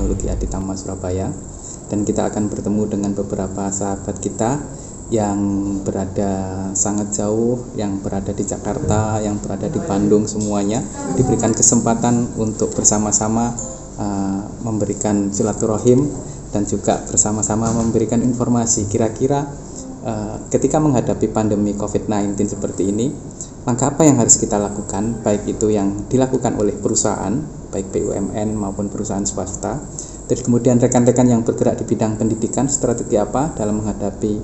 Teknologi Aditama Surabaya, dan kita akan bertemu dengan beberapa sahabat kita yang berada sangat jauh, yang berada di Jakarta, yang berada di Bandung, semuanya diberikan kesempatan untuk bersama-sama memberikan silaturahim dan juga bersama-sama memberikan informasi kira-kira ketika menghadapi pandemi COVID-19 seperti ini, maka apa yang harus kita lakukan, baik itu yang dilakukan oleh perusahaan, baik BUMN maupun perusahaan swasta, dan kemudian rekan-rekan yang bergerak di bidang pendidikan, strategi apa dalam menghadapi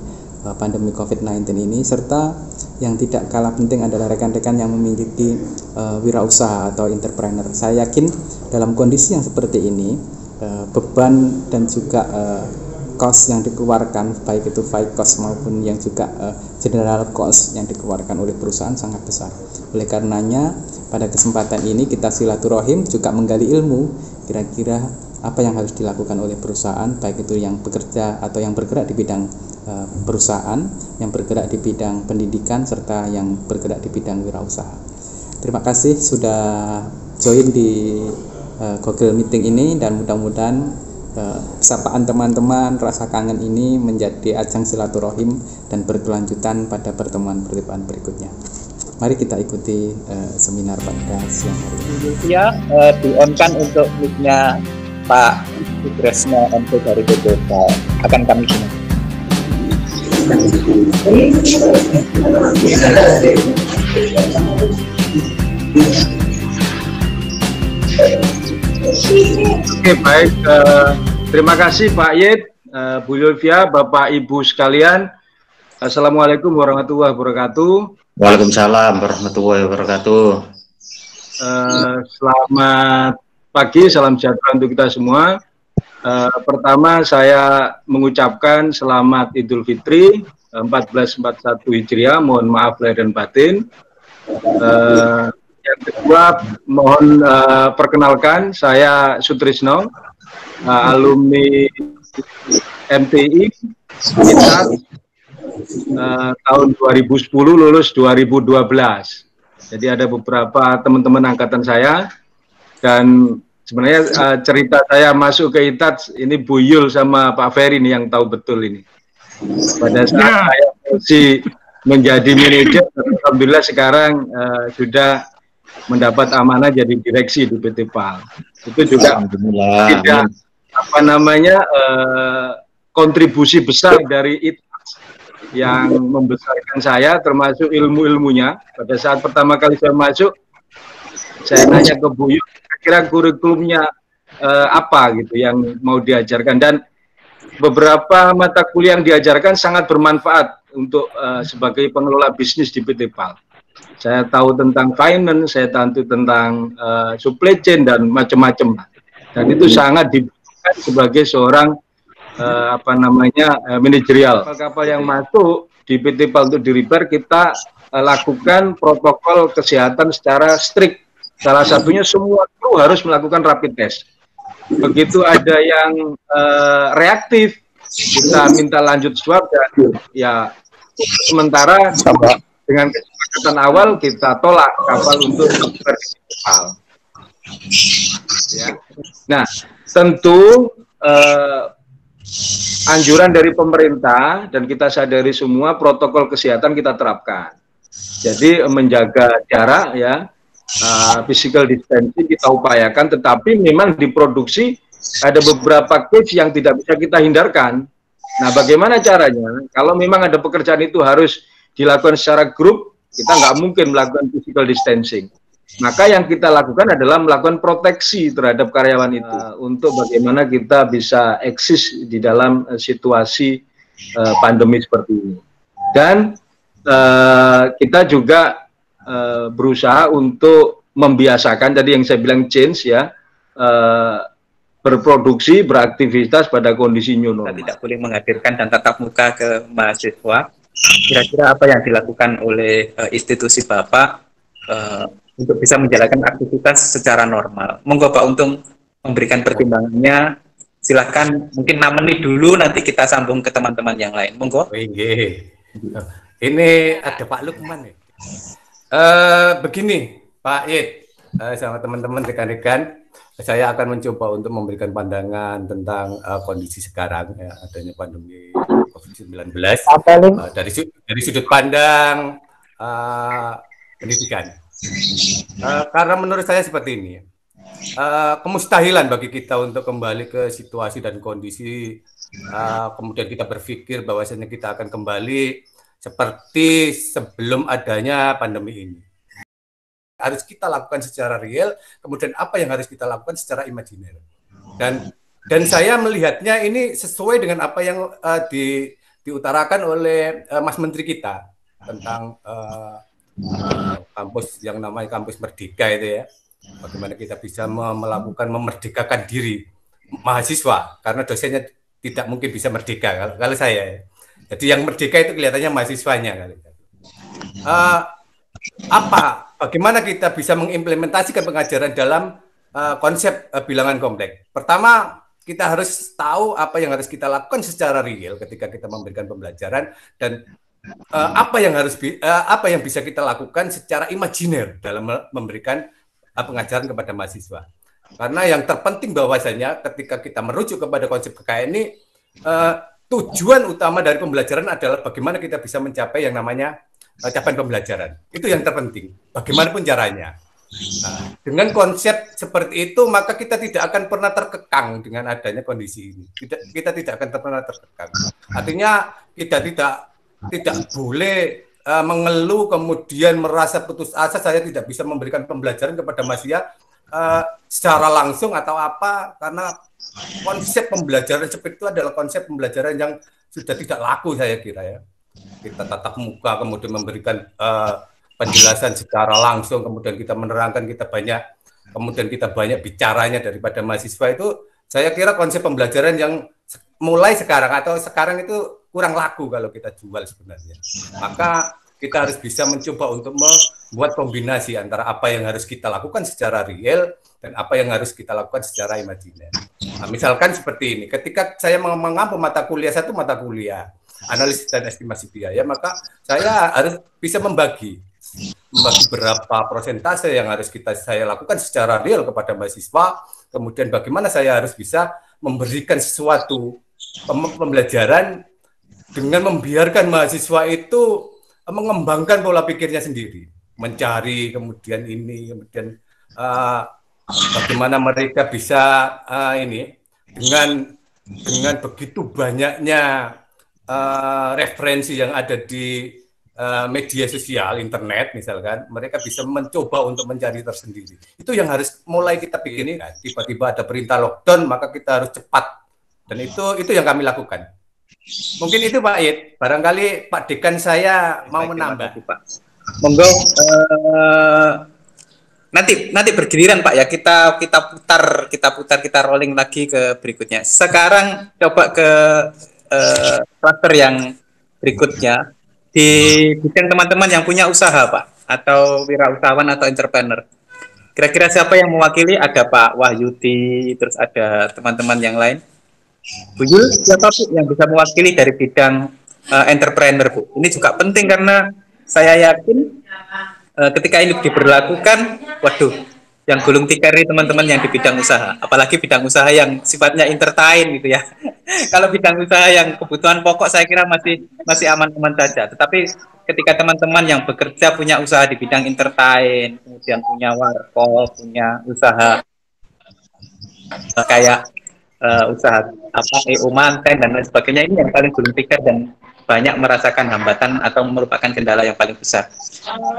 pandemi COVID-19 ini, serta yang tidak kalah penting adalah rekan-rekan yang memiliki wirausaha atau entrepreneur. Saya yakin dalam kondisi yang seperti ini, beban dan juga cost yang dikeluarkan, baik itu fixed cost maupun yang juga general cost yang dikeluarkan oleh perusahaan sangat besar. Oleh karenanya, pada kesempatan ini kita silaturahim juga menggali ilmu, kira-kira apa yang harus dilakukan oleh perusahaan, baik itu yang bekerja atau yang bergerak di bidang perusahaan, yang bergerak di bidang pendidikan, serta yang bergerak di bidang wirausaha. Terima kasih sudah join di Google Meeting ini, dan mudah-mudahan sapaan teman-teman, rasa kangen ini menjadi ajang silaturahim dan berkelanjutan pada pertemuan-pertemuan berikutnya. Mari kita ikuti seminar pada siang hari ini. Ya, di-on-kan untuk mic-nya Pak Sutresno MP dari BPK. Akan kami simak. Oke, baik. Terima kasih Pak Yed, Bu Yulvia, Bapak Ibu sekalian. Assalamualaikum warahmatullahi wabarakatuh. Waalaikumsalam warahmatullahi wabarakatuh. Selamat pagi, salam sejahtera untuk kita semua. Pertama saya mengucapkan selamat Idul Fitri 1441 Hijriah, mohon maaf lahir dan batin. Yang kedua, mohon perkenalkan, saya Sutrisno, alumni MTI ITAT, tahun 2010, lulus 2012. Jadi ada beberapa teman-teman angkatan saya, dan sebenarnya cerita saya masuk ke ITAT ini Bu Yul sama Pak Ferry nih yang tahu betul ini. Pada saat saya masih menjadi manajer, alhamdulillah sekarang sudah mendapat amanah jadi direksi di PT PAL. Itu juga tidak kontribusi besar dari ITAT yang membesarkan saya, termasuk ilmu-ilmunya. Pada saat pertama kali saya masuk, saya nanya ke Bu Yul, kira kurikulumnya apa gitu yang mau diajarkan, dan beberapa mata kuliah yang diajarkan sangat bermanfaat untuk sebagai pengelola bisnis di PT PAL. Saya tahu tentang finance, saya tahu tentang supply chain dan macam-macam, dan itu sangat dibutuhkan sebagai seorang manajerial. Kapal yang masuk di PT PAL untuk di repair, kita lakukan protokol kesehatan secara strict. Salah satunya semua kru harus melakukan rapid test. Begitu ada yang reaktif, kita minta lanjut swab, dan ya sementara dengan kesepakatan awal kita tolak kapal untuk kapal. Ya. Nah, tentu anjuran dari pemerintah dan kita sadari semua, protokol kesehatan kita terapkan. Jadi menjaga jarak, ya. Physical distancing kita upayakan, tetapi memang diproduksi ada beberapa case yang tidak bisa kita hindarkan. Nah, bagaimana caranya? Kalau memang ada pekerjaan itu harus dilakukan secara grup, kita nggak mungkin melakukan physical distancing. Maka yang kita lakukan adalah melakukan proteksi terhadap karyawan itu untuk bagaimana kita bisa eksis di dalam situasi pandemi seperti ini. Dan kita juga berusaha untuk membiasakan, tadi yang saya bilang change, ya, berproduksi, beraktivitas pada kondisi new normal. Kita tidak boleh menghadirkan dan tatap muka ke mahasiswa. Kira-kira apa yang dilakukan oleh institusi Bapak untuk bisa menjalankan aktivitas secara normal? Monggo Pak Untung memberikan pertimbangannya. Silahkan, mungkin 6 menit dulu, nanti kita sambung ke teman-teman yang lain. Monggo. Ini ada Pak Lukman. Begini, Pak Yed, sama teman-teman rekan-rekan. Saya akan mencoba untuk memberikan pandangan tentang kondisi sekarang ya, adanya pandemi COVID-19 dari sudut pandang pendidikan. Karena menurut saya seperti ini, kemustahilan bagi kita untuk kembali ke situasi dan kondisi, kemudian kita berpikir bahwasanya kita akan kembali seperti sebelum adanya pandemi ini. Harus kita lakukan secara real, kemudian apa yang harus kita lakukan secara imajiner. Dan saya melihatnya ini sesuai dengan apa yang diutarakan oleh Mas Menteri kita tentang kampus yang namanya kampus Merdeka itu ya. Bagaimana kita bisa melakukan memerdekakan diri mahasiswa, karena dosennya tidak mungkin bisa merdeka kalau saya ya. Jadi yang merdeka itu kelihatannya mahasiswanya kali. Bagaimana kita bisa mengimplementasikan pengajaran dalam konsep bilangan kompleks? Pertama, kita harus tahu apa yang harus kita lakukan secara real ketika kita memberikan pembelajaran, dan apa yang bisa kita lakukan secara imajiner dalam memberikan pengajaran kepada mahasiswa. Karena yang terpenting bahwasanya ketika kita merujuk kepada konsep KKN ini, tujuan utama dari pembelajaran adalah bagaimana kita bisa mencapai yang namanya capaian pembelajaran. Itu yang terpenting, bagaimanapun caranya. Nah, dengan konsep seperti itu, maka kita tidak akan pernah terkekang dengan adanya kondisi ini. Kita tidak akan pernah terkekang. Artinya kita tidak boleh mengeluh kemudian merasa putus asa, saya tidak bisa memberikan pembelajaran kepada mahasiswa secara langsung atau apa, karena konsep pembelajaran seperti itu adalah konsep pembelajaran yang sudah tidak laku, saya kira ya. Kita tatap muka, kemudian memberikan penjelasan secara langsung, kemudian kita menerangkan, kemudian kita banyak bicaranya daripada mahasiswa, itu saya kira konsep pembelajaran yang mulai sekarang atau sekarang itu kurang laku kalau kita jual sebenarnya. Maka kita harus bisa mencoba untuk membuat kombinasi antara apa yang harus kita lakukan secara real dan apa yang harus kita lakukan secara imajiner. Nah, misalkan seperti ini, ketika saya mengampu mata kuliah, satu mata kuliah analisis dan estimasi biaya, maka saya harus bisa membagi berapa persentase yang harus saya lakukan secara real kepada mahasiswa, kemudian bagaimana saya harus bisa memberikan sesuatu pembelajaran dengan membiarkan mahasiswa itu mengembangkan pola pikirnya sendiri, mencari kemudian bagaimana mereka bisa dengan begitu banyaknya referensi yang ada di media sosial, internet misalkan, mereka bisa mencoba untuk mencari tersendiri. Itu yang harus mulai kita pikirin. Tiba-tiba ada perintah lockdown, maka kita harus cepat. Dan itu yang kami lakukan. Mungkin itu Pak Id. Barangkali Pak Dekan saya mau menambah. Pak. Monggo. Nanti bergiliran Pak ya, kita putar, kita rolling lagi ke berikutnya. Sekarang coba ke kluster yang berikutnya, di bidang teman-teman yang punya usaha Pak, atau wirausahawan atau entrepreneur. Kira-kira siapa yang mewakili? Ada Pak Wahyudi, terus ada teman-teman yang lain. Bu Yul, siapa Bu yang bisa mewakili dari bidang entrepreneur Bu? Ini juga penting karena saya yakin ketika ini diberlakukan, waduh, yang gulung tikar ini teman-teman yang di bidang usaha, apalagi bidang usaha yang sifatnya entertain gitu ya. Kalau bidang usaha yang kebutuhan pokok saya kira masih aman-aman saja. Tetapi ketika teman-teman yang bekerja punya usaha di bidang entertain, kemudian punya warkop, punya usaha kayak usaha EO manten dan lain sebagainya, ini yang paling gulung tikar dan banyak merasakan hambatan atau merupakan kendala yang paling besar.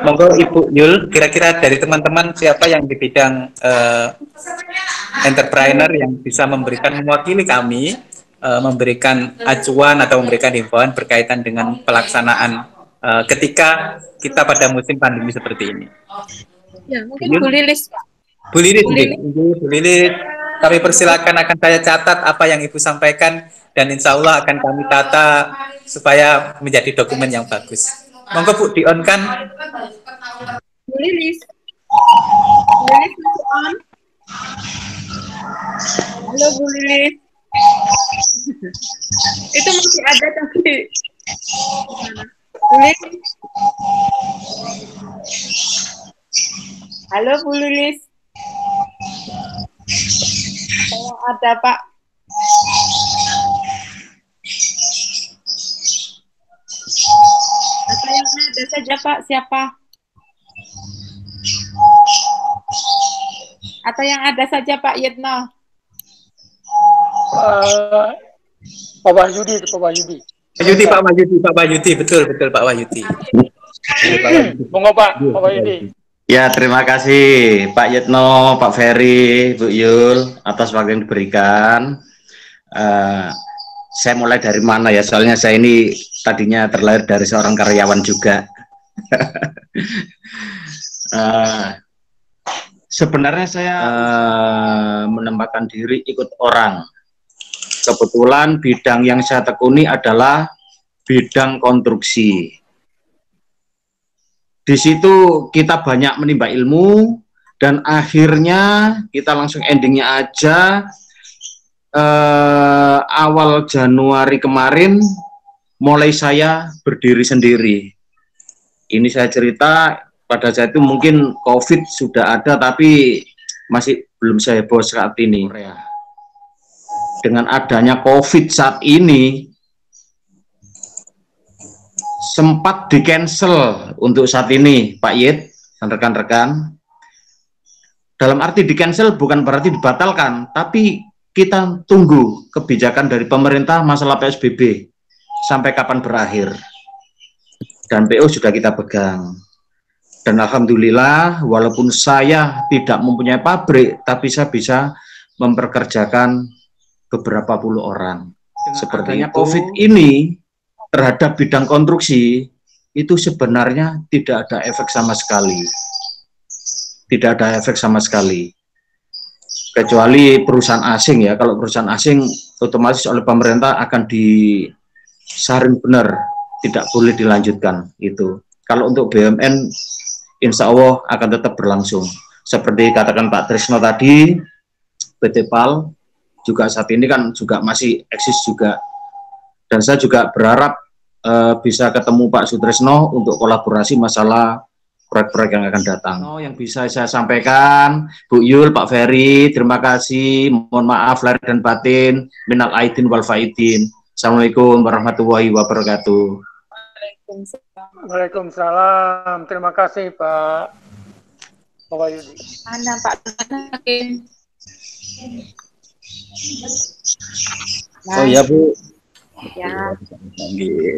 Monggo Ibu Yul, kira-kira dari teman-teman siapa yang di bidang entrepreneur yang bisa mewakili kami, memberikan acuan atau memberikan himbauan berkaitan dengan pelaksanaan ketika kita pada musim pandemi seperti ini. Ya, mungkin Bu Lilis, Pak. Bu Lilis, kami persilakan, akan saya catat apa yang Ibu sampaikan dan insya Allah akan kami tata supaya menjadi dokumen yang bagus. Monggo Bu, di-on-kan. Bu Lilis. Bu Lilis masih on. Halo Bu Lilis. Itu masih ada tapi Bu Lilis. Halo Bu Lilis. Saya ada Pak. Atau yang ada saja Pak, siapa? Atau yang ada saja Pak Yitno? Pak Wahyudi, Pak Wahyudi. Pak Wahyudi, betul Pak Wahyudi. Monggo Pak Wahyudi. Ya, terima kasih Pak Yitno, Pak Ferry, Bu Yul atas waktu yang diberikan. Saya mulai dari mana ya? Soalnya saya ini tadinya terlahir dari seorang karyawan juga. Sebenarnya saya menempatkan diri ikut orang. Kebetulan bidang yang saya tekuni adalah bidang konstruksi. Di situ kita banyak menimba ilmu dan akhirnya kita langsung endingnya aja. Awal Januari kemarin mulai saya berdiri sendiri. Ini saya cerita pada saat itu mungkin COVID sudah ada tapi masih belum seheboh saat ini. Dengan adanya COVID saat ini sempat di-cancel untuk saat ini Pak Yit dan rekan-rekan. Dalam arti di-cancel bukan berarti dibatalkan, tapi kita tunggu kebijakan dari pemerintah masalah PSBB sampai kapan berakhir. Dan PO sudah kita pegang. Dan alhamdulillah walaupun saya tidak mempunyai pabrik, tapi saya bisa memperkerjakan beberapa puluh orang. Seperti COVID ini terhadap bidang konstruksi itu sebenarnya tidak ada efek sama sekali. Tidak ada efek sama sekali. Kecuali perusahaan asing ya. Kalau perusahaan asing otomatis oleh pemerintah akan disaring benar, tidak boleh dilanjutkan itu. Kalau untuk BUMN insya Allah akan tetap berlangsung. Seperti katakan Pak Trisno tadi, PT PAL juga saat ini kan juga masih eksis juga. Dan saya juga berharap bisa ketemu Pak Sutrisno untuk kolaborasi masalah proyek-proyek yang akan datang. Yang bisa saya sampaikan, Bu Yul, Pak Ferry, terima kasih. Mohon maaf lahir dan batin, minal aidin wal faidin. Assalamualaikum warahmatullahi wabarakatuh. Waalaikumsalam. Terima kasih Pak Wahyudi. Mana Pak Hakim? Oh ya Bu. Ya.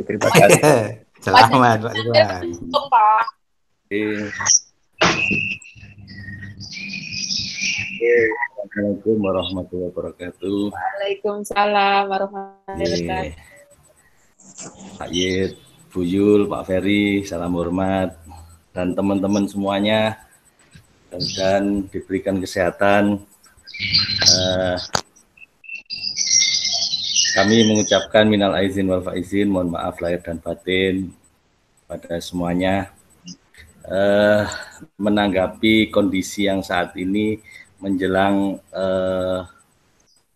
Terima kasih. Selamat Pak Ridwan. Pak. Assalamualaikum warahmatullahi wabarakatuh. Waalaikumsalam warahmatullahi wabarakatuh. Pak Yit, Bu Yul, Pak Ferry, salam hormat dan teman-teman semuanya, dan diberikan kesehatan. Kami mengucapkan minal aizin wal faizin, mohon maaf lahir dan batin pada semuanya. Menanggapi kondisi yang saat ini menjelang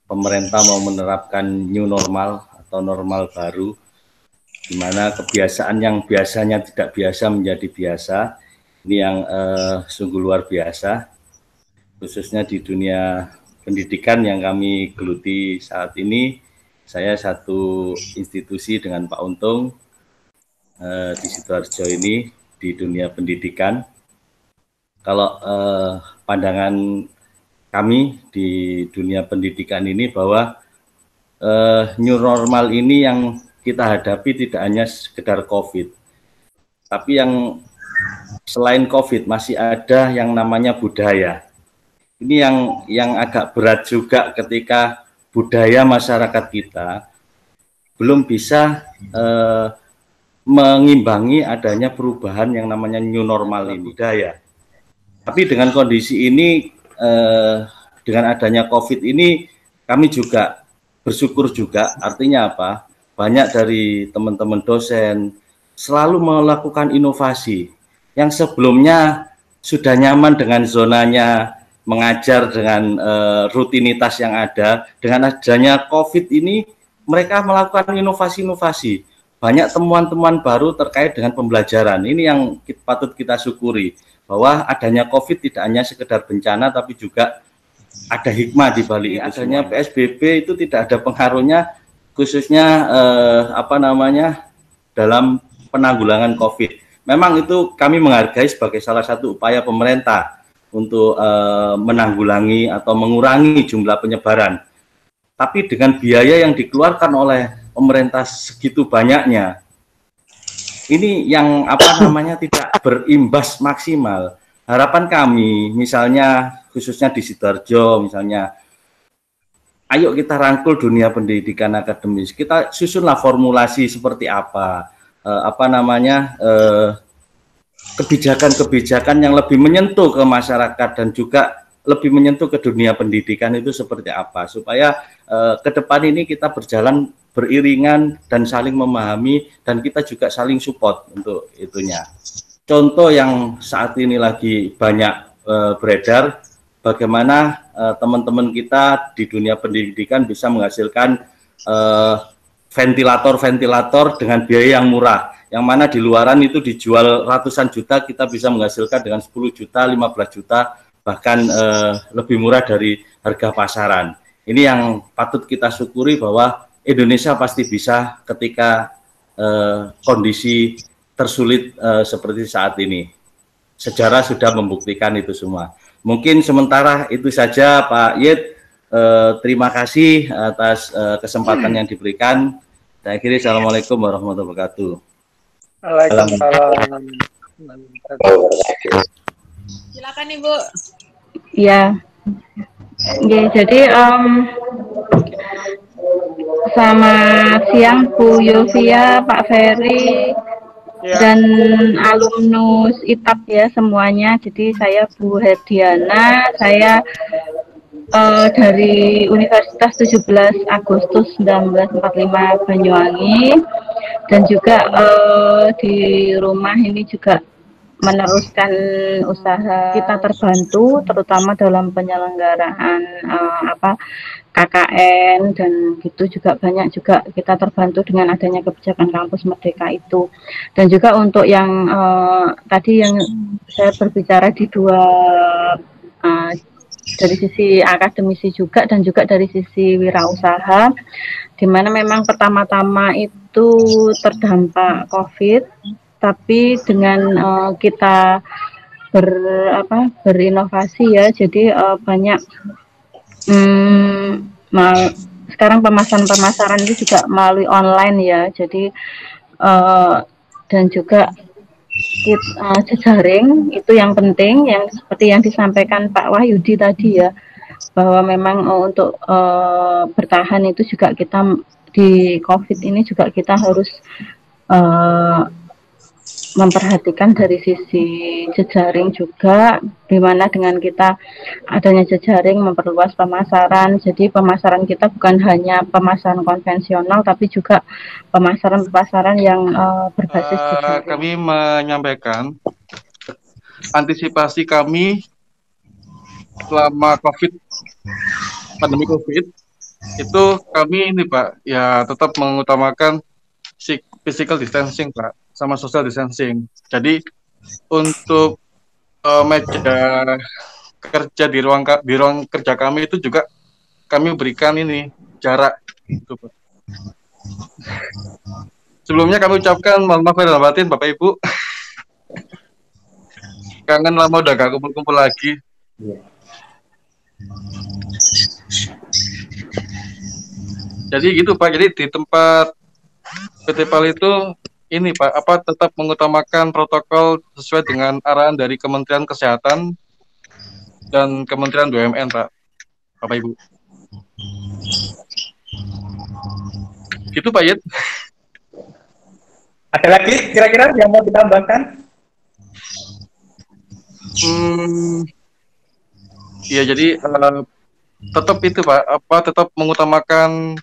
pemerintah mau menerapkan new normal atau normal baru, di mana kebiasaan yang biasanya tidak biasa menjadi biasa. Ini yang sungguh luar biasa, khususnya di dunia pendidikan yang kami geluti saat ini. Saya satu institusi dengan Pak Untung di Sidoarjo ini di dunia pendidikan. Kalau pandangan kami di dunia pendidikan ini bahwa new normal ini yang kita hadapi tidak hanya sekedar COVID, tapi yang selain COVID masih ada yang namanya budaya. Ini yang agak berat juga ketika budaya masyarakat kita belum bisa mengimbangi adanya perubahan yang namanya new normal ini budaya. Tapi dengan kondisi ini, dengan adanya COVID ini, kami juga bersyukur juga. Artinya apa? Banyak dari teman-teman dosen selalu melakukan inovasi yang sebelumnya sudah nyaman dengan zonanya mengajar dengan rutinitas yang ada. Dengan adanya COVID ini, mereka melakukan inovasi-inovasi. Banyak temuan-temuan baru terkait dengan pembelajaran. Ini yang patut kita syukuri. bahwa adanya COVID tidak hanya sekedar bencana, tapi juga ada hikmah di balik itu. Adanya PSBB itu tidak ada pengaruhnya, khususnya dalam penanggulangan COVID. Memang itu kami menghargai sebagai salah satu upaya pemerintah untuk menanggulangi atau mengurangi jumlah penyebaran. Tapi dengan biaya yang dikeluarkan oleh pemerintah segitu banyaknya, ini yang tidak berimbas maksimal. Harapan kami, misalnya khususnya di Sidoarjo, misalnya, ayo kita rangkul dunia pendidikan akademis. Kita susunlah formulasi seperti apa, kebijakan-kebijakan yang lebih menyentuh ke masyarakat dan juga lebih menyentuh ke dunia pendidikan itu seperti apa, supaya ke depan ini kita berjalan beriringan dan saling memahami, dan kita juga saling support untuk itunya. Contoh yang saat ini lagi banyak beredar, bagaimana teman-teman kita di dunia pendidikan bisa menghasilkan ventilator-ventilator dengan biaya yang murah, yang mana di luaran itu dijual ratusan juta, kita bisa menghasilkan dengan 10 juta, 15 juta, bahkan lebih murah dari harga pasaran. Ini yang patut kita syukuri, bahwa Indonesia pasti bisa ketika kondisi tersulit seperti saat ini. Sejarah sudah membuktikan itu semua. Mungkin sementara itu saja, Pak Yit. Terima kasih atas kesempatan yang diberikan. Saya akhiri, assalamualaikum warahmatullahi wabarakatuh. Waalaikumsalam. Silakan Ibu. Ya, jadi selamat siang Bu Yovia, Pak Ferry, dan alumnus ITAB ya semuanya. Jadi saya Bu Herdiana, saya dari Universitas 17 Agustus 1945 Banyuwangi, dan juga di rumah ini juga meneruskan usaha. Kita terbantu terutama dalam penyelenggaraan KKN, dan gitu juga banyak juga kita terbantu dengan adanya kebijakan kampus merdeka itu. Dan juga untuk yang tadi yang saya berbicara di dua dari sisi akademisi juga dan juga dari sisi wirausaha, di mana memang pertama-tama itu terdampak COVID, tapi dengan kita berinovasi ya, jadi banyak sekarang pemasaran itu juga melalui online ya, jadi dan juga jejaring itu yang penting, yang seperti yang disampaikan Pak Wahyudi tadi ya, bahwa memang untuk bertahan itu juga kita di COVID ini juga kita harus memperhatikan dari sisi jejaring juga, dimana dengan kita adanya jejaring memperluas pemasaran. Jadi pemasaran kita bukan hanya pemasaran konvensional, tapi juga pemasaran yang berbasis jejaring. Kami menyampaikan antisipasi kami selama pandemi COVID itu, kami ini Pak ya tetap mengutamakan physical distancing Pak, sama social distancing. Jadi untuk meja kerja di ruang kerja kami itu juga kami berikan ini jarak gitu, Pak. Sebelumnya kami ucapkan mohon maaf lahir dan batin Bapak Ibu. Kangen lama udah gak kumpul-kumpul lagi. Jadi gitu Pak, jadi di tempat PT PAL itu ini Pak, tetap mengutamakan protokol sesuai dengan arahan dari Kementerian Kesehatan dan Kementerian BUMN Pak, Bapak Ibu. Gitu Pak Yit. Ada lagi kira-kira yang mau ditambahkan? Iya, jadi tetap itu Pak, tetap mengutamakan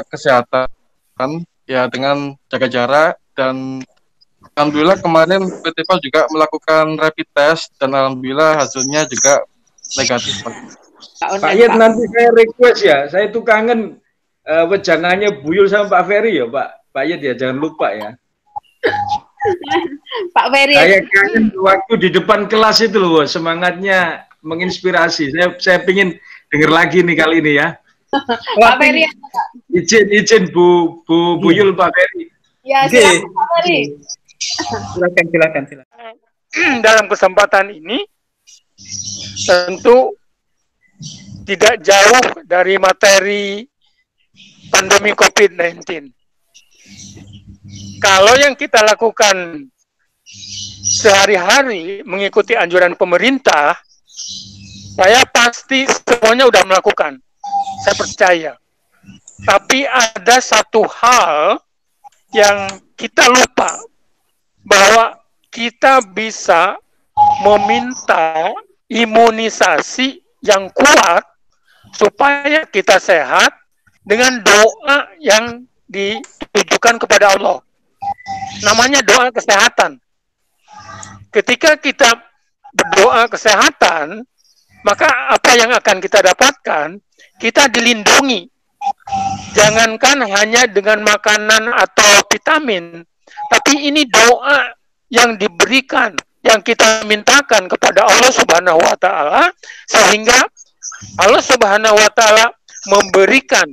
kesehatan ya dengan jaga jarak, dan alhamdulillah kemarin PT PAL juga melakukan rapid test dan alhamdulillah hasilnya juga negatif Pak. Pak Yit, nanti saya request ya, saya tuh kangen wejangannya Buyul sama Pak Ferry ya Pak Yit ya, jangan lupa ya. Pak Ferry. Saya kangen waktu di depan kelas itu loh, semangatnya menginspirasi. Saya pingin dengar lagi nih kali ini ya. Pak Ferry. Izin Bu Yul, Pak Ferry. Ya, silakan Pak Ferry. Silakan. Dalam kesempatan ini tentu tidak jauh dari materi pandemi COVID-19. Kalau yang kita lakukan sehari-hari mengikuti anjuran pemerintah, saya pasti semuanya udah melakukan. Saya percaya. Tapi ada satu hal yang kita lupa, bahwa kita bisa meminta imunisasi yang kuat supaya kita sehat dengan doa yang ditujukan kepada Allah. Namanya doa kesehatan. Ketika kita berdoa kesehatan, maka apa yang akan kita dapatkan? Kita dilindungi. Jangankan hanya dengan makanan atau vitamin, tapi ini doa yang diberikan, yang kita mintakan kepada Allah Subhanahu wa Ta'ala, sehingga Allah Subhanahu wa Ta'ala memberikan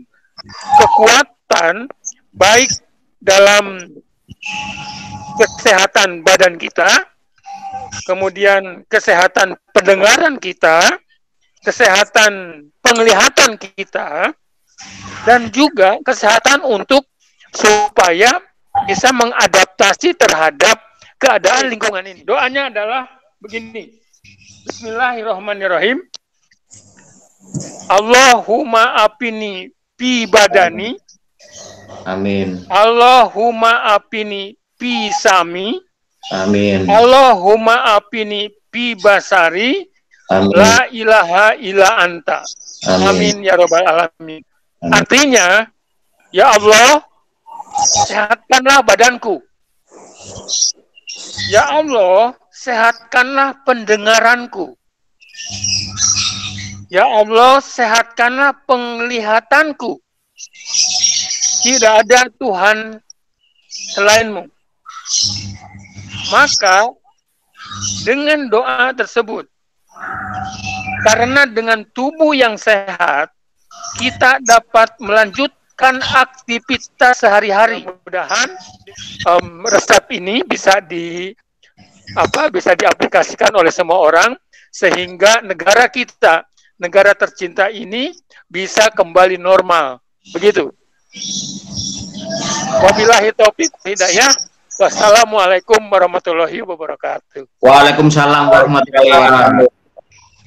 kekuatan baik dalam kesehatan badan kita, kemudian kesehatan pendengaran kita, kesehatan penglihatan kita, dan juga kesehatan untuk supaya bisa mengadaptasi terhadap keadaan lingkungan ini. Doanya adalah begini. Bismillahirrahmanirrahim. Allahumma apini fi badani. Amin. Allahumma apini fi sami. Amin. Allahumma apini fi basari. Amin. La ilaha illa anta. Amin ya rabbal alamin. Artinya, ya Allah, sehatkanlah badanku. Ya Allah, sehatkanlah pendengaranku. Ya Allah, sehatkanlah penglihatanku. Tidak ada Tuhan selainmu. Maka, dengan doa tersebut, karena dengan tubuh yang sehat, kita dapat melanjutkan aktivitas sehari-hari. Mudah-mudahan resep ini bisa diaplikasikan oleh semua orang, sehingga negara kita, negara tercinta ini bisa kembali normal. Begitu. Wabillahi taufiq hidayah. Wassalamualaikum warahmatullahi wabarakatuh. Waalaikumsalam warahmatullahi wabarakatuh.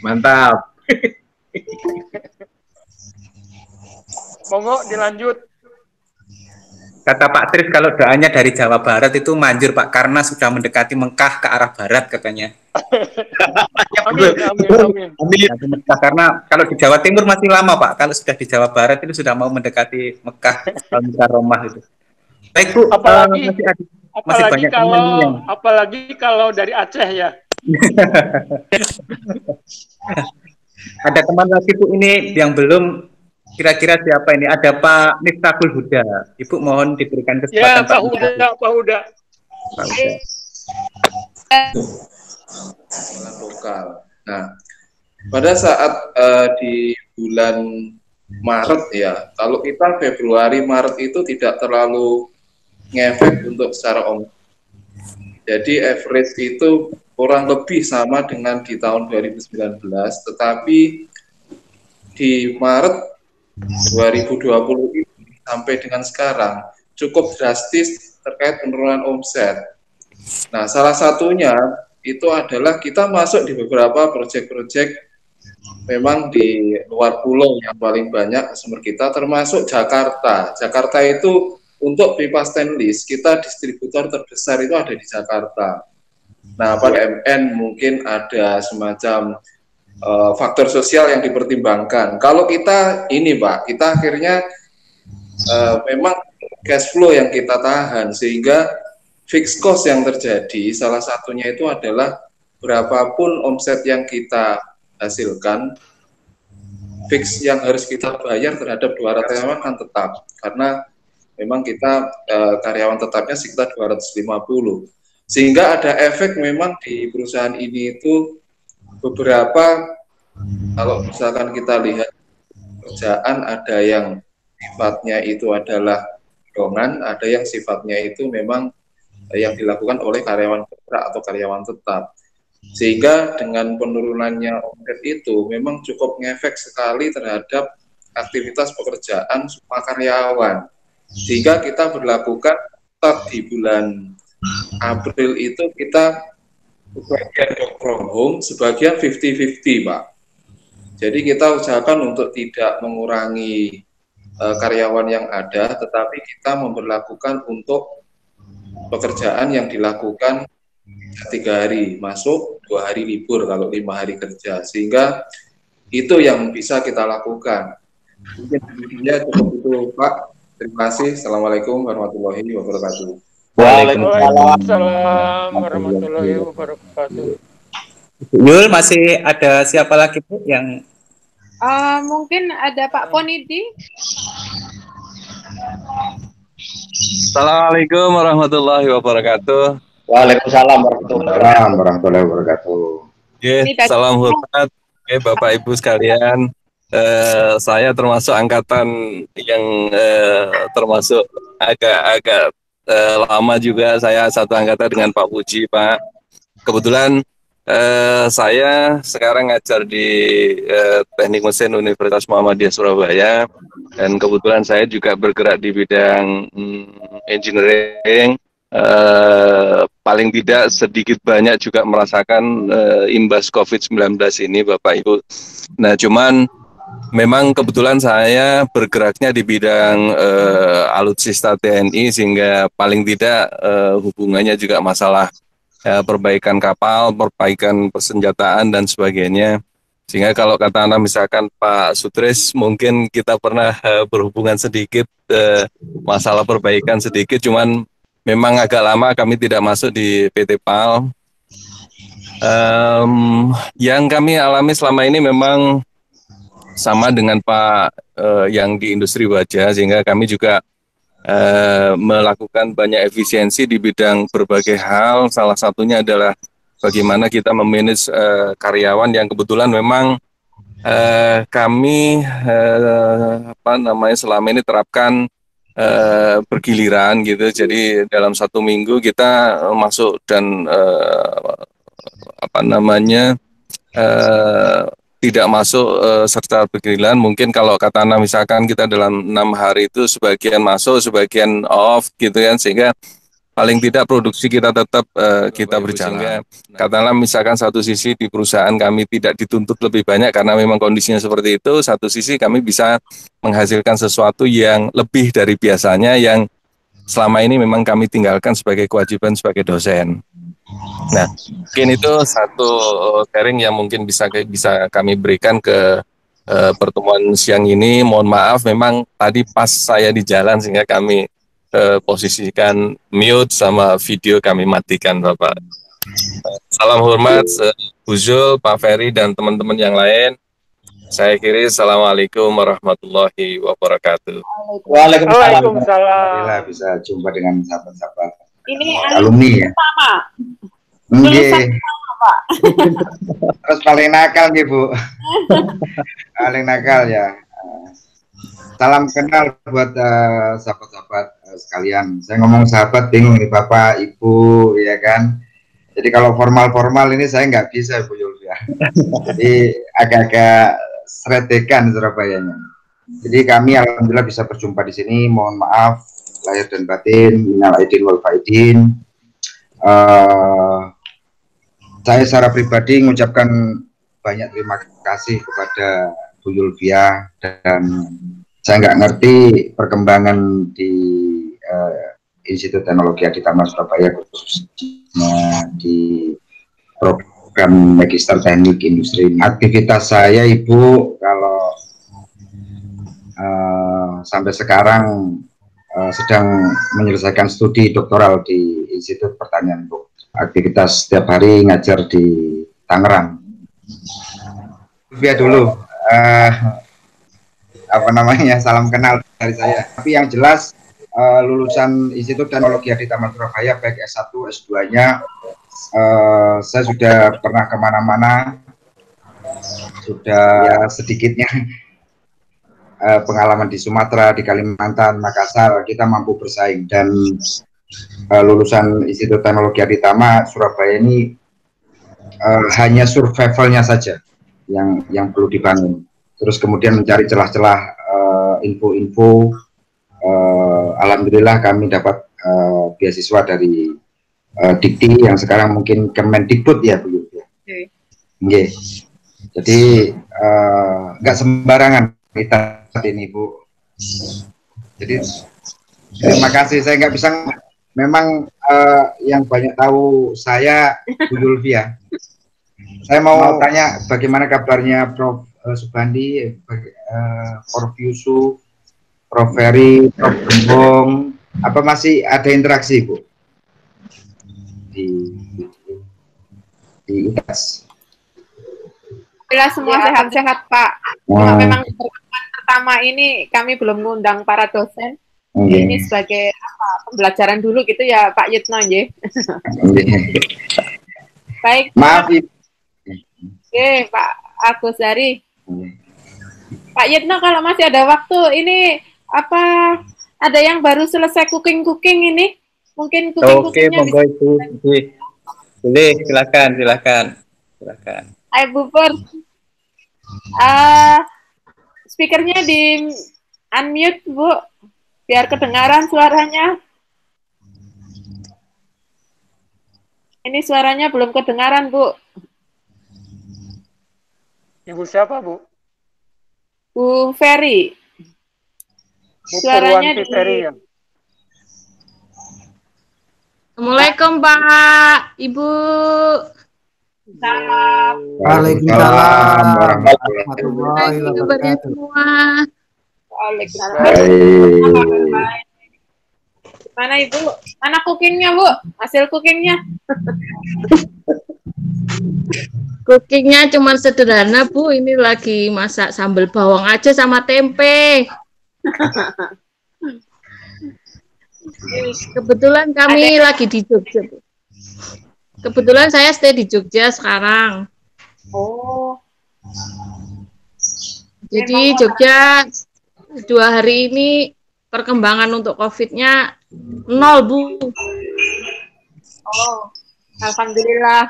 Mantap. Monggo dilanjut. Kata Pak Tris, kalau doanya dari Jawa Barat itu manjur Pak, karena sudah mendekati Mekah ke arah barat katanya. Amin. Karena kalau di Jawa Timur masih lama Pak, kalau sudah di Jawa Barat itu sudah mau mendekati Mekah, Al-Mukarramah itu. Baik Bu, masih banyak apalagi kalau dari Aceh ya. Ada teman lagi Bu ini yang belum, kira-kira siapa ini? Ada Pak Miftahul Huda. Ibu mohon diberikan kesempatan. Ya, Pak Huda. Lokal. Nah, pada saat di bulan Maret ya, kalau kita Februari Maret itu tidak terlalu ngefek untuk secara omset. Jadi average itu kurang lebih sama dengan di tahun 2019, tetapi di Maret 2020 ini sampai dengan sekarang cukup drastis terkait penurunan omset. Nah, salah satunya itu adalah kita masuk di beberapa proyek-proyek memang di luar pulau yang paling banyak customer kita, termasuk Jakarta. Jakarta itu untuk pipa stainless, kita distributor terbesar itu ada di Jakarta. Nah, pada MN mungkin ada semacam faktor sosial yang dipertimbangkan. Kalau kita ini Pak, kita akhirnya memang cash flow yang kita tahan, sehingga fixed cost yang terjadi, salah satunya itu adalah berapapun omset yang kita hasilkan, fix yang harus kita bayar terhadap 200 karyawan kan tetap, karena memang kita karyawan tetapnya sekitar 250. Sehingga ada efek memang di perusahaan ini itu beberapa, kalau misalkan kita lihat pekerjaan, ada yang sifatnya itu adalah dorongan, ada yang sifatnya itu memang yang dilakukan oleh karyawan kontrak atau karyawan tetap. Sehingga dengan penurunannya omset itu memang cukup ngefek sekali terhadap aktivitas pekerjaan semua karyawan. Sehingga kita berlakukan di bulan April itu kita sebagian work from home, sebagian 50-50, Pak. Jadi kita usahakan untuk tidak mengurangi karyawan yang ada, tetapi kita memberlakukan untuk pekerjaan yang dilakukan 3 hari masuk, 2 hari libur kalau 5 hari kerja, sehingga itu yang bisa kita lakukan. Mungkin intinya cukup itu, Pak. Terima kasih. Assalamualaikum warahmatullahi wabarakatuh. Waalaikumsalam warahmatullahi wabarakatuh. Yul, masih ada siapa lagi Bu yang Mungkin ada Pak Ponidi. Assalamualaikum warahmatullahi wabarakatuh. Waalaikumsalam warahmatullahi wabarakatuh. Salam hormat, Bapak Ibu sekalian. Saya termasuk angkatan yang termasuk agak lama juga. Saya satu angkatan dengan Pak Puji, Pak. Kebetulan saya sekarang ngajar di Teknik Mesin Universitas Muhammadiyah Surabaya, dan kebetulan saya juga bergerak di bidang engineering. Paling tidak sedikit banyak juga merasakan imbas COVID-19 ini, Bapak Ibu. Nah, cuman memang kebetulan saya bergeraknya di bidang alutsista TNI, sehingga paling tidak hubungannya juga masalah perbaikan kapal, perbaikan persenjataan dan sebagainya. Sehingga kalau kata Anda misalkan Pak Sutris, mungkin kita pernah berhubungan sedikit masalah perbaikan sedikit, cuman memang agak lama kami tidak masuk di PT PAL. Yang kami alami selama ini memang sama dengan Pak yang di industri baja, sehingga kami juga melakukan banyak efisiensi di bidang berbagai hal. Salah satunya adalah bagaimana kita memanage karyawan yang kebetulan memang kami selama ini terapkan bergiliran gitu. Jadi dalam 1 minggu kita masuk dan tidak masuk secara bergiliran. Mungkin kalau kata Anda misalkan kita dalam 6 hari itu sebagian masuk, sebagian off gitu kan, sehingga paling tidak produksi kita tetap kita berjalan. Katakanlah misalkan satu sisi di perusahaan kami tidak dituntut lebih banyak karena memang kondisinya seperti itu, satu sisi kami bisa menghasilkan sesuatu yang lebih dari biasanya yang selama ini memang kami tinggalkan sebagai kewajiban sebagai dosen. Nah, mungkin itu satu sharing yang mungkin bisa kami berikan ke pertemuan siang ini. Mohon maaf, memang tadi pas saya di jalan sehingga kami posisikan mute sama video kami matikan, Bapak. Salam hormat, Bu Zul, Pak Ferry, dan teman-teman yang lain. Saya kiri, Assalamualaikum warahmatullahi wabarakatuh. Waalaikumsalam. Alhamdulillah bisa jumpa dengan sahabat-sahabat alumni ya. Sama. Nggih. Terus paling nakal nggih, Bu. Paling nakal ya. Salam kenal buat sahabat-sahabat sekalian. Saya ngomong sahabat bingung nih, Bapak, Ibu, ya kan. Jadi kalau formal-formal ini saya nggak bisa, Bu Yulvia. Jadi agak-agak seredekan Surabayanya. Jadi kami alhamdulillah bisa berjumpa di sini. Mohon maaf lahir dan batin, minal aidin wal faidin. Saya secara pribadi mengucapkan banyak terima kasih kepada Bu Yulvia, dan saya nggak ngerti perkembangan di Institut Teknologi Aditama Surabaya, khususnya di program Magister Teknik Industri. Aktivitas saya, Ibu, kalau sampai sekarang sedang menyelesaikan studi doktoral di Institut Pertanian, Bu. Aktivitas setiap hari ngajar di Tangerang. Via dulu, salam kenal dari saya. Tapi yang jelas lulusan Institut Teknologi Aditama Surabaya, baik S1, S2-nya. Saya sudah pernah kemana-mana, sudah sedikitnya pengalaman di Sumatera, di Kalimantan, Makassar, kita mampu bersaing. Dan lulusan Institut Teknologi Aditama Surabaya ini hanya survivalnya saja yang perlu dibangun. Terus kemudian mencari celah-celah info-info. Alhamdulillah kami dapat beasiswa dari Dikti yang sekarang mungkin Kemendikbud ya Bu. Okay. Jadi nggak sembarangan kita ini Bu. Jadi terima kasih. Saya nggak bisa, memang yang banyak tahu saya Bu Yulvia. Saya mau tanya bagaimana kabarnya Prof. Subandi, Prof. Yusuf, Prof. Ferry, Prof. Gembong, apa masih ada interaksi Bu di ITAS? Alhamdulillah semua sehat-sehat Pak. Cuma memang pertama ini kami belum mengundang para dosen. Ini sebagai pembelajaran dulu gitu ya Pak Yitno ya. Baik. Maaf Ibu. Oke Pak Agus Dari. Pak Yitno kalau masih ada waktu ini apa ada yang baru selesai cooking ini? Mungkin cooking-cookingnya monggo Ibu. Boleh, silakan. Ayo Bu Pur. Speakernya di unmute Bu, biar kedengaran suaranya. Ini suaranya belum kedengaran Bu. Ibu siapa Bu? Bu Ferry. Suaranya di Ferry ya. Assalamualaikum Pak, Ibu. Salam. Waalaikumsalam warahmatullahi wabarakatuh. Mana Ibu? Mana cookingnya Bu? Hasil cookingnya? Cookingnya cuma sederhana Bu. Ini lagi masak sambal bawang aja sama tempe. Kebetulan kami lagi di Jogja. Kebetulan saya stay di Jogja sekarang. Oh. Jadi Jogja 2 hari ini perkembangan untuk COVID-nya 0 Bu. Oh, alhamdulillah.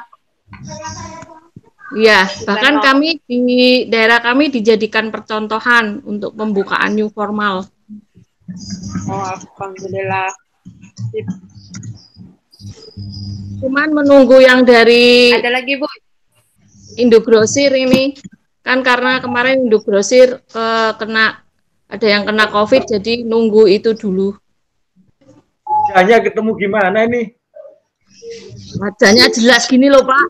Iya, bahkan kami di daerah kami dijadikan percontohan untuk pembukaan new formal. Oh, alhamdulillah. Cuman menunggu yang dari ada lagi Bu Indogrosir ini kan, karena kemarin Indogrosir ada yang kena COVID, jadi nunggu itu dulu. Wajahnya ketemu gimana ini? Wajahnya jelas gini loh Pak.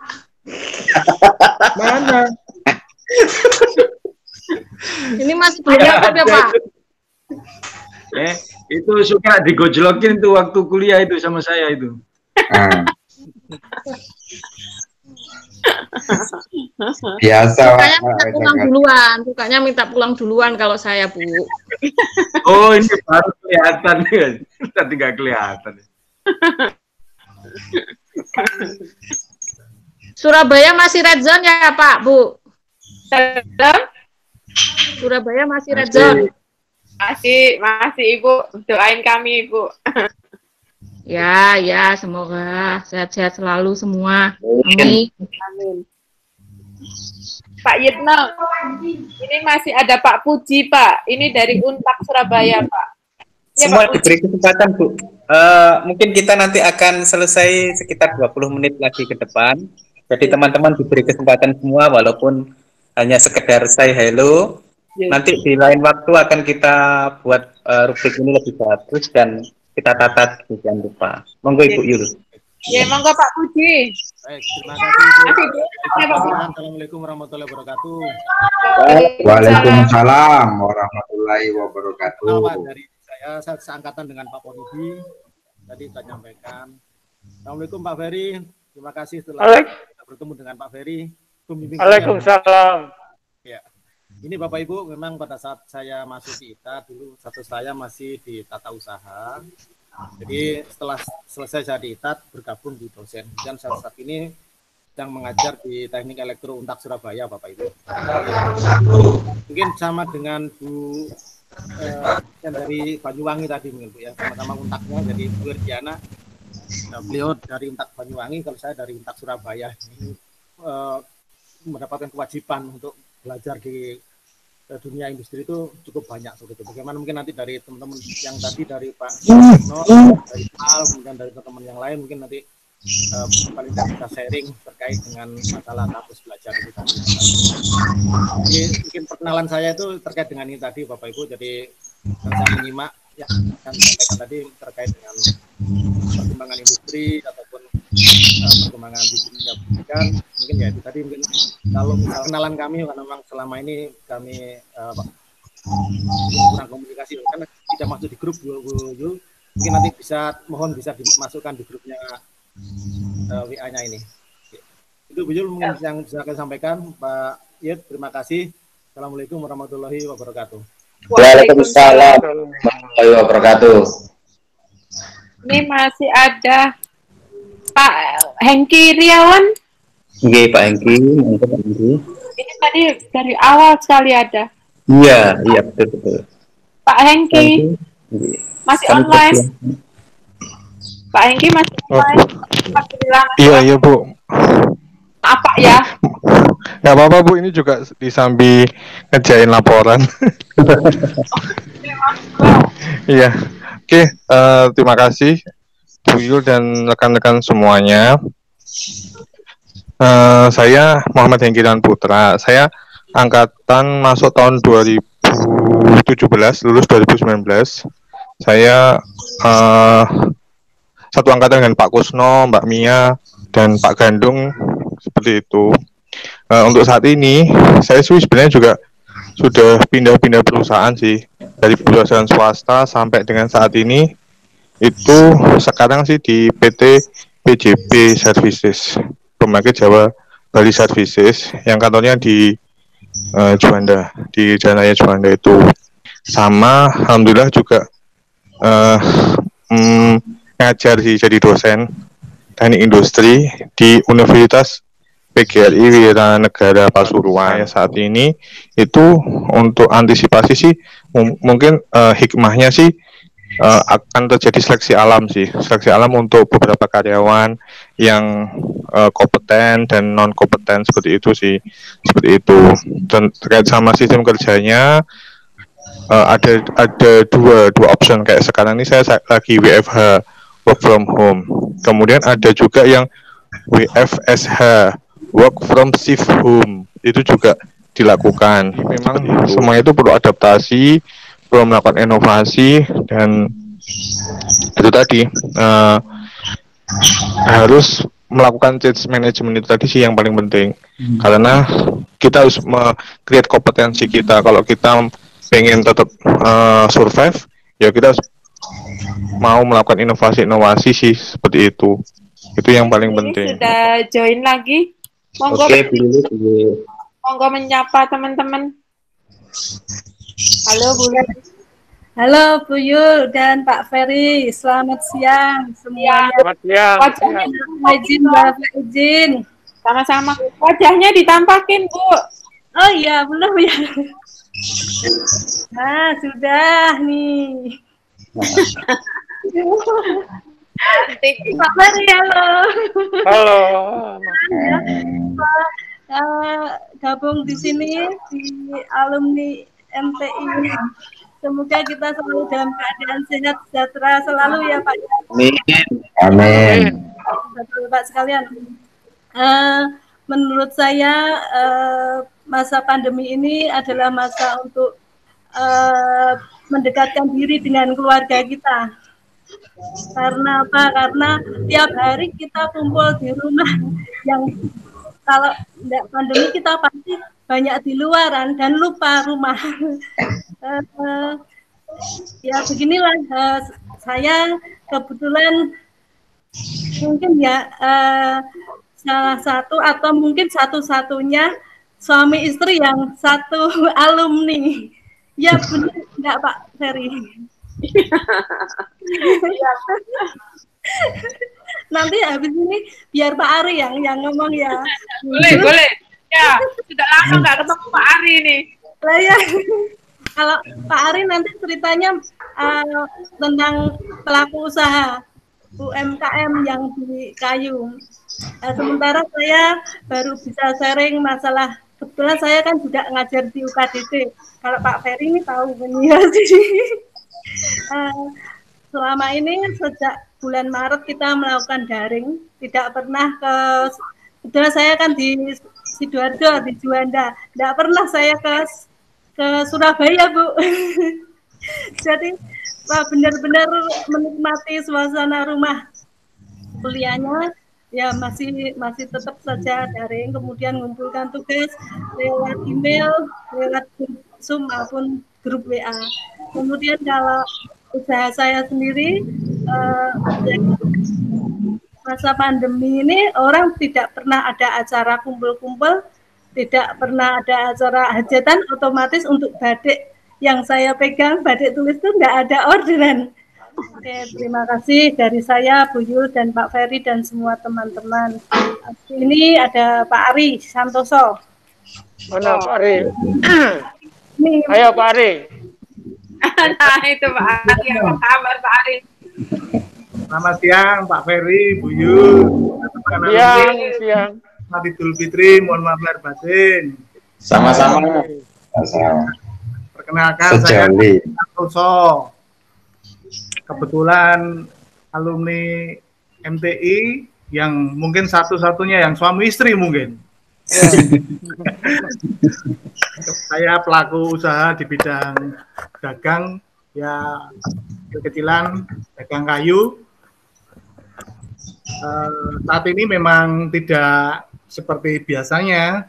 Mana? Ini masih belum lengkap ya Pak? Itu suka digojlokin tuh waktu kuliah itu sama saya itu. Biasa. Sukanya minta pulang duluan kalau saya Bu. Oh ini baru kelihatan ya, tadi nggak kelihatan. Surabaya masih red zone ya Pak Bu? Surabaya masih red zone. Masih Ibu, doain kami Ibu. Ya, semoga sehat-sehat selalu semua. Amin. Pak Yitno, ini masih ada Pak Puji Pak. Ini dari Unpak Surabaya Pak. Ya, Semua Pak diberi kesempatan Bu. Mungkin kita nanti akan selesai sekitar 20 menit lagi ke depan. Jadi teman-teman diberi kesempatan semua walaupun hanya sekedar say hello. Nanti di lain waktu akan kita buat rubrik ini lebih bagus dan kita tata jangan lupa. Monggo Ibu Yul. Ya, monggo Pak Puji. Baik, terima kasih Bu. Assalamualaikum warahmatullahi wabarakatuh. Waalaikumsalam warahmatullahi wabarakatuh. Pak, dari saya seangkatan dengan Pak Ponidi. Tadi sudah nyampaikan. Assalamualaikum Pak Ferry. Terima kasih setelah bertemu dengan Pak Ferry. Waalaikumsalam. Ya. Ini Bapak Ibu, memang pada saat saya masuk di ITA dulu status saya masih di tata usaha. Jadi setelah selesai saya di ITA bergabung di dosen. Dan saat ini sedang mengajar di Teknik Elektro Untak Surabaya, Bapak Ibu. Mungkin sama dengan Bu yang dari Banyuwangi tadi mungkin Bu ya, sama-sama Untaknya, jadi Bu Erdiana. Beliau dari Untak Banyuwangi, kalau saya dari Untak Surabaya. Ini mendapatkan kewajiban untuk belajar di dunia industri itu cukup banyak begitu. Bagaimana mungkin nanti dari teman-teman yang tadi dari Pak Sino, dari Al, kemudian dari teman-teman yang lain mungkin nanti paling tidak kita sharing terkait dengan masalah kampus belajar itu tadi. Jadi mungkin perkenalan saya itu terkait dengan ini tadi Bapak Ibu. Jadi saya menyimak yang disampaikan tadi terkait dengan perkembangan industri ataupun perkembangan di dunia pendidikan. Mungkin ya itu tadi, mungkin kalau misalnya kenalan kami karena memang selama ini kami kurang komunikasi karena tidak masuk di grup dulu, mungkin nanti mohon bisa dimasukkan di grupnya WA-nya ini. Itu Bu Yul mungkin yang bisa saya sampaikan. Pak Yud, terima kasih. Assalamualaikum warahmatullahi wabarakatuh. Waalaikumsalam warahmatullahi wabarakatuh. Ini masih ada Pak Hengki Riawan. Oke, Pak Hengki, mantap Pak Hengki. Ini tadi dari awal sekali ada. Iya, betul. Pak Hengki masih online. Pak Hengki masih online. Iya Bu. Apa ya? Nggak apa-apa Bu, ini juga disambi ngerjain laporan. Iya, oke, terima kasih Bu Yul dan rekan-rekan semuanya. Saya Muhammad Hengki dan Putra. Saya angkatan masuk tahun 2017, lulus 2019. Saya satu angkatan dengan Pak Kusno, Mbak Mia, dan Pak Gandung, seperti itu. Untuk saat ini, saya sebenarnya juga sudah pindah-pindah perusahaan sih, dari perusahaan swasta sampai dengan saat ini, itu sekarang sih di PT PJB Services, Pembangkit Jawa Bali Services, yang kantornya di Juanda, di Jalan Raya Juanda itu. Sama, alhamdulillah juga ngajar sih, jadi dosen teknik industri di Universitas PGRI Wiranegara Pasuruan ya saat ini. Itu untuk antisipasi sih mungkin hikmahnya sih akan terjadi seleksi alam sih, seleksi alam untuk beberapa karyawan yang kompeten dan non kompeten, seperti itu sih, seperti itu. Dan terkait sama sistem kerjanya, ada dua option. Kayak sekarang ini saya lagi WFH, work from home. Kemudian ada juga yang WFSH, work from shift home. Itu juga dilakukan. Memang semua itu perlu adaptasi, perlu melakukan inovasi, dan itu tadi harus melakukan change management. Itu tadi sih yang paling penting. Karena kita harus create kompetensi kita. Kalau kita pengen tetap survive, ya kita harus mau melakukan inovasi sih, seperti itu. Itu yang paling penting. Sudah join lagi. Monggo. Oke, monggo menyapa teman-teman. Halo Bu Yul. Halo Bu Yul dan Pak Ferry, selamat siang semuanya. Selamat siang. Izin. Sama-sama. Wajahnya ditampakin Bu. Oh iya, belum ya. Nah, sudah nih. Pak Ferry, halo. Halo. Gabung di sini di alumni MTI. Semoga kita selalu dalam keadaan sehat sejahtera selalu ya Pak. Amin. Amin. Bapak sekalian, menurut saya masa pandemi ini adalah masa untuk mendekatkan diri dengan keluarga kita. Karena apa? Karena tiap hari kita kumpul di rumah, yang kalau tidak pandemi kita pasti banyak di luaran dan lupa rumah. Ya beginilah, saya kebetulan mungkin ya salah satu atau mungkin satu-satunya suami istri yang satu alumni. Ya benar enggak Pak Ferry? Nanti habis ini biar Pak Ari yang ngomong ya. Boleh. Ya, sudah lama nggak ketemu Pak Ari nih. Lah ya. Kalau Pak Ari nanti ceritanya tentang pelaku usaha UMKM yang di kayu. Sementara saya baru bisa sharing masalah, kebetulan saya kan juga ngajar di UKDT. Kalau Pak Ferry ini tahu ya sih. Selama ini sejak bulan Maret kita melakukan daring, tidak pernah kebetulan saya kan di Sidoarjo, di Juanda, tidak pernah saya ke Surabaya, Bu. Jadi benar-benar menikmati suasana rumah kuliahnya, ya masih tetap saja daring, kemudian mengumpulkan tugas lewat email, lewat Zoom maupun grup WA. Kemudian kalau usaha saya sendiri, masa pandemi ini orang tidak pernah ada acara kumpul-kumpul, tidak pernah ada acara hajatan, otomatis untuk batik yang saya pegang, batik tulis itu tidak ada orderan. Oke, terima kasih dari saya, Bu Yul dan Pak Ferry dan semua teman-teman. Ini ada Pak Ari Santoso. Mana Pak Ari? Ayo Pak Ari. Nah itu Pak Ari, apa kabar Pak Ari? Selamat siang Pak Ferry, Bu Yul. Siang. Selamat Idul Fitri, mohon maaf lahir batin. Sama-sama. Perkenalkan saya Santoso. Kebetulan alumni MTI yang mungkin satu-satunya yang suami istri mungkin. Saya pelaku usaha di bidang dagang, ya kecilan, dagang kayu. Saat ini memang tidak seperti biasanya.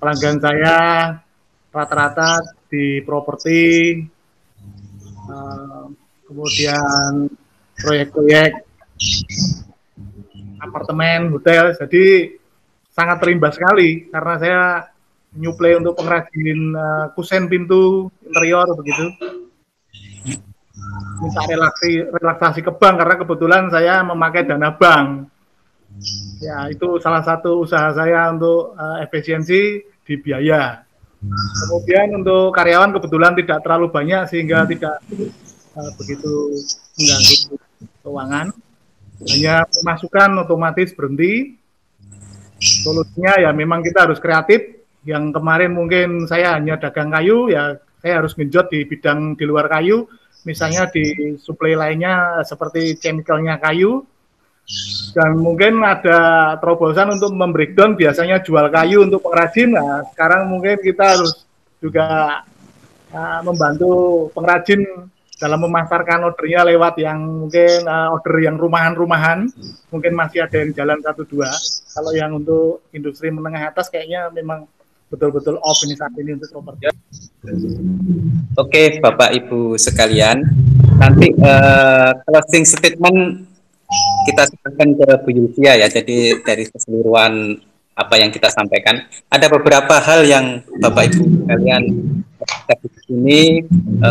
Pelanggan saya rata-rata di properti, kemudian proyek-proyek apartemen, hotel, jadi sangat terimbas sekali karena saya nyuplai untuk pengrajin kusen pintu interior begitu. Minta relaksasi ke bank karena kebetulan saya memakai dana bank. Ya, itu salah satu usaha saya untuk efisiensi di biaya. Kemudian untuk karyawan kebetulan tidak terlalu banyak sehingga tidak begitu mengganggu keuangan. Hanya pemasukan otomatis berhenti. Solusinya ya memang kita harus kreatif. Yang kemarin mungkin saya hanya dagang kayu, ya saya harus genjot di bidang di luar kayu. Misalnya di suplai lainnya seperti chemicalnya kayu. Dan mungkin ada terobosan untuk membreakdown biasanya jual kayu untuk pengrajin. Nah, sekarang mungkin kita harus juga membantu pengrajin dalam memasarkan ordernya lewat yang mungkin order yang rumahan-rumahan. Mungkin masih ada yang jalan 1-2. Kalau yang untuk industri menengah atas kayaknya memang betul-betul off ini saat ini untuk properti. Oke, Bapak Ibu sekalian, nanti closing statement kita sampaikan ke Bu Yulvia ya. Jadi dari keseluruhan apa yang kita sampaikan, ada beberapa hal yang Bapak Ibu sekalian di sini,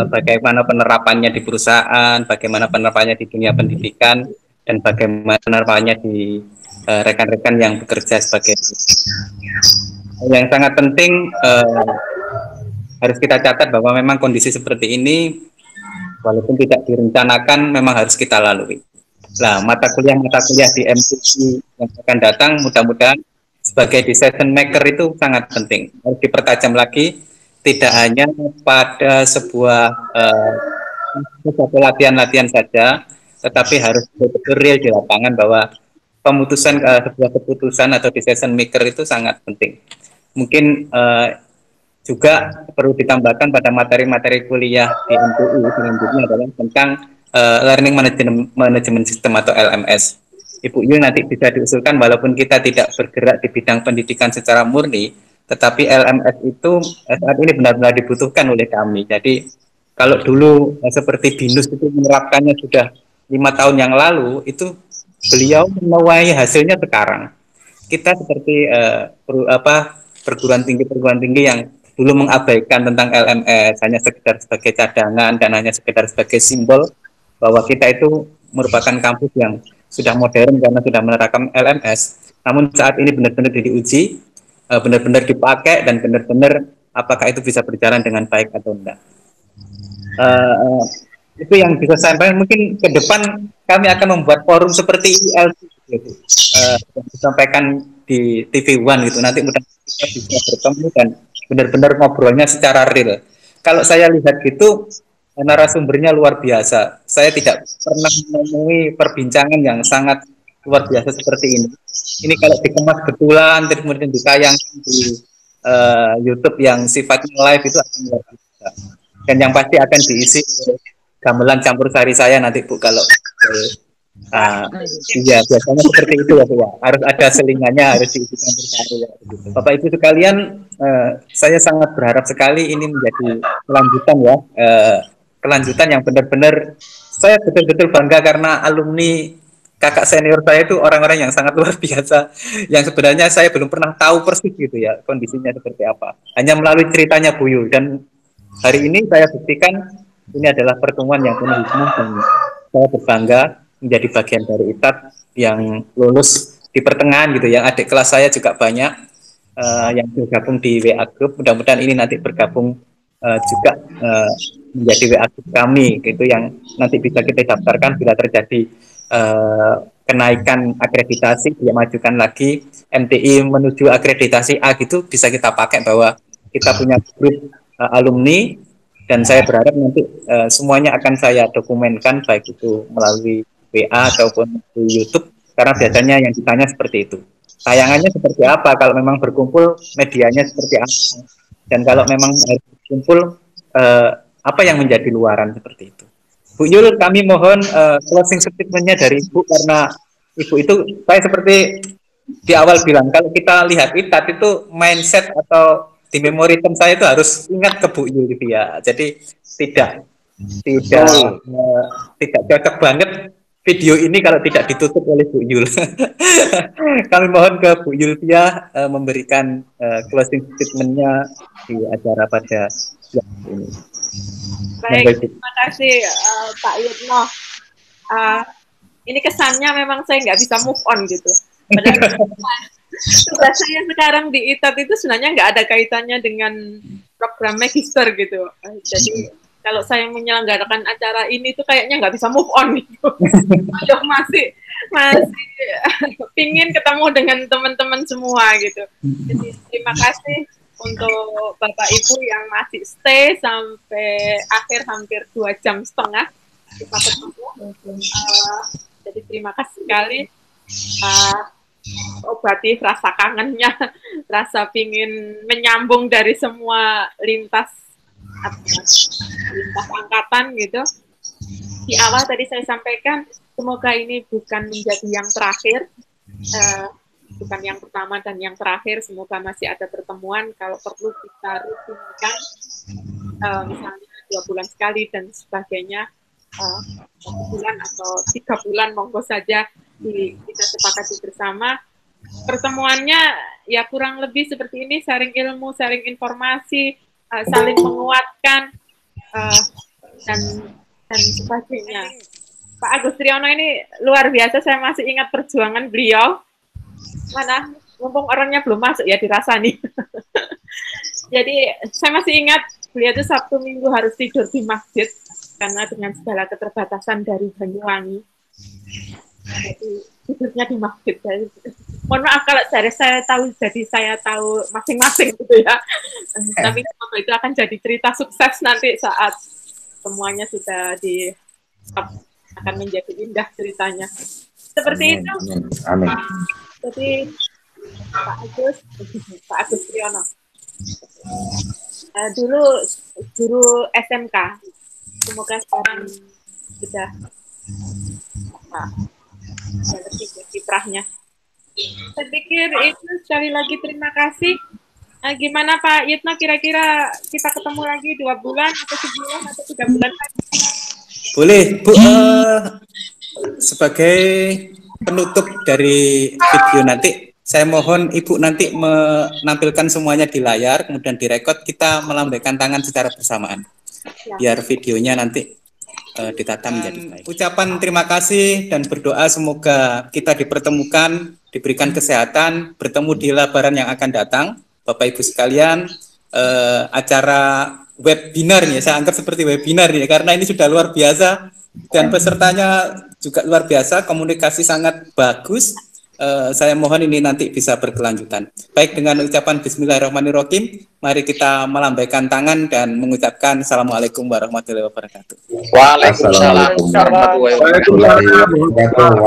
bagaimana penerapannya di perusahaan, bagaimana penerapannya di dunia pendidikan, dan bagaimana penerapannya di rekan-rekan yang bekerja sebagai yang sangat penting. Harus kita catat bahwa memang kondisi seperti ini walaupun tidak direncanakan memang harus kita lalui. Nah, mata kuliah di MTI yang akan datang mudah-mudahan sebagai decision maker itu sangat penting. Harus dipertajam lagi, tidak hanya pada sebuah latihan-latihan saja, tetapi harus betul-betul real di lapangan bahwa sebuah keputusan atau decision maker itu sangat penting. Mungkin juga perlu ditambahkan pada materi-materi kuliah di MTI selanjutnya adalah tentang Learning Management System atau LMS. Ibu Yul nanti bisa diusulkan walaupun kita tidak bergerak di bidang pendidikan secara murni, tetapi LMS itu saat ini benar-benar dibutuhkan oleh kami. Jadi kalau dulu seperti BINUS itu menerapkannya sudah 5 tahun yang lalu, itu beliau menuai hasilnya sekarang. kita seperti perguruan tinggi yang dulu mengabaikan tentang LMS, hanya sekedar sebagai cadangan dan hanya sekedar sebagai simbol bahwa kita itu merupakan kampus yang sudah modern karena sudah menerapkan LMS. Namun saat ini benar-benar diuji, benar-benar dipakai dan benar-benar apakah itu bisa berjalan dengan baik atau enggak. Itu yang bisa saya sampaikan. Mungkin ke depan kami akan membuat forum seperti ILC gitu, yang disampaikan di TV One gitu. Nanti mudah-mudahan kita bisa bertemu dan benar-benar ngobrolnya secara real. Kalau saya lihat gitu, narasumbernya luar biasa. Saya tidak pernah menemui perbincangan yang sangat luar biasa seperti ini. Ini kalau dikemas betulan, kemudian ditayangkan di YouTube yang sifatnya live itu akan luar biasa. Dan yang pasti akan diisi gamelan campur sari saya nanti Bu kalau iya biasanya seperti itu ya Bu ya. Harus ada selingannya, harus diisi campur sari ya. Bapak Ibu sekalian, saya sangat berharap sekali ini menjadi kelanjutan ya, kelanjutan yang benar-benar saya betul-betul bangga karena alumni kakak senior saya itu orang-orang yang sangat luar biasa, yang sebenarnya saya belum pernah tahu persis gitu ya kondisinya seperti apa, hanya melalui ceritanya Bu Yul. Dan hari ini saya buktikan ini adalah pertemuan yang penuh hikmah dan saya berbangga menjadi bagian dari ITAT yang lulus di pertengahan gitu ya. Adik kelas saya juga banyak yang bergabung di WA Group. Mudah-mudahan ini nanti bergabung juga menjadi WA Group kami gitu, yang nanti bisa kita daftarkan bila terjadi kenaikan akreditasi, dia majukan lagi MTI menuju akreditasi A gitu, bisa kita pakai bahwa kita punya grup alumni. Dan saya berharap nanti semuanya akan saya dokumenkan baik itu melalui WA ataupun di YouTube, karena biasanya yang ditanya seperti itu. Tayangannya seperti apa, kalau memang berkumpul medianya seperti apa, dan kalau memang harus berkumpul apa yang menjadi luaran seperti itu. Bu Yul, kami mohon closing statement-nya dari Ibu, karena Ibu itu saya seperti di awal bilang, kalau kita lihat ITAT itu mindset atau di memori term saya itu harus ingat ke Bu Yul gitu ya. Jadi tidak cocok banget video ini kalau tidak ditutup oleh Bu Yul. Kami mohon ke Bu Yulvia memberikan closing statement-nya di acara pada siang ini. Baik, terima kasih Pak Yitno. Ini kesannya memang saya nggak bisa move on gitu. Padahal tugas saya sekarang di ITAT itu sebenarnya nggak ada kaitannya dengan program magister gitu. Jadi kalau saya menyelenggarakan acara ini tuh kayaknya nggak bisa move on gitu. masih pingin ketemu dengan teman-teman semua gitu. Jadi terima kasih untuk Bapak Ibu yang masih stay sampai akhir, hampir 2,5 jam kita ketemu. Jadi terima kasih sekali. Obati rasa kangennya, rasa pingin menyambung dari semua lintas angkatan gitu. Di awal tadi saya sampaikan, semoga ini bukan menjadi yang terakhir, bukan yang pertama dan yang terakhir. Semoga masih ada pertemuan, kalau perlu kita rutinkan, misalnya 2 bulan sekali dan sebagainya, 1 bulan atau 3 bulan, monggo saja kita sepakati bersama. Pertemuannya ya kurang lebih seperti ini, sharing ilmu, sharing informasi, saling menguatkan, dan sebagainya. Pak Agus Triyono ini luar biasa, saya masih ingat perjuangan beliau. Mana, mumpung orangnya belum masuk ya dirasani. Jadi saya masih ingat beliau itu Sabtu Minggu harus tidur di masjid, karena dengan segala keterbatasan dari Banyuwangi. Jadi tidurnya di masjid. Mohon maaf kalau saya tahu, jadi saya tahu masing-masing gitu ya. Tapi semoga itu akan jadi cerita sukses nanti saat semuanya sudah akan menjadi indah ceritanya. Seperti itu. Amin. Jadi Pak Agus Triyono. Dulu guru SMK. Semoga sekarang sudah lebih kiprahnya. Saya pikir itu. Sekali lagi terima kasih. Gimana Pak Yitno, kira-kira kita ketemu lagi 2 bulan atau sebulan atau 3 bulan lagi? Boleh Bu, sebagai penutup dari video nanti Saya mohon Ibu nanti menampilkan semuanya di layar, kemudian direkod, kita melambaikan tangan secara bersamaan. Biar videonya nanti ditata menjadi baik. Ucapan terima kasih dan berdoa semoga kita dipertemukan, diberikan kesehatan, bertemu di lebaran yang akan datang. Bapak Ibu sekalian, acara webinar ya, saya anggap seperti webinar ya, karena ini sudah luar biasa dan pesertanya juga luar biasa, komunikasi sangat bagus. Saya mohon ini nanti bisa berkelanjutan. Baik, dengan ucapan Bismillahirrahmanirrahim, mari kita melambaikan tangan dan mengucapkan Assalamualaikum warahmatullahi wabarakatuh. Waalaikumsalam warahmatullahi wabarakatuh.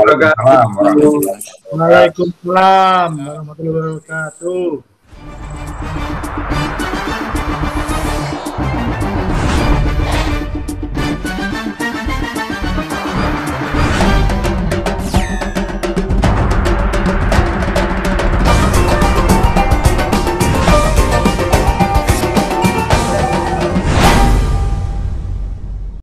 Waalaikumsalam warahmatullahi wabarakatuh.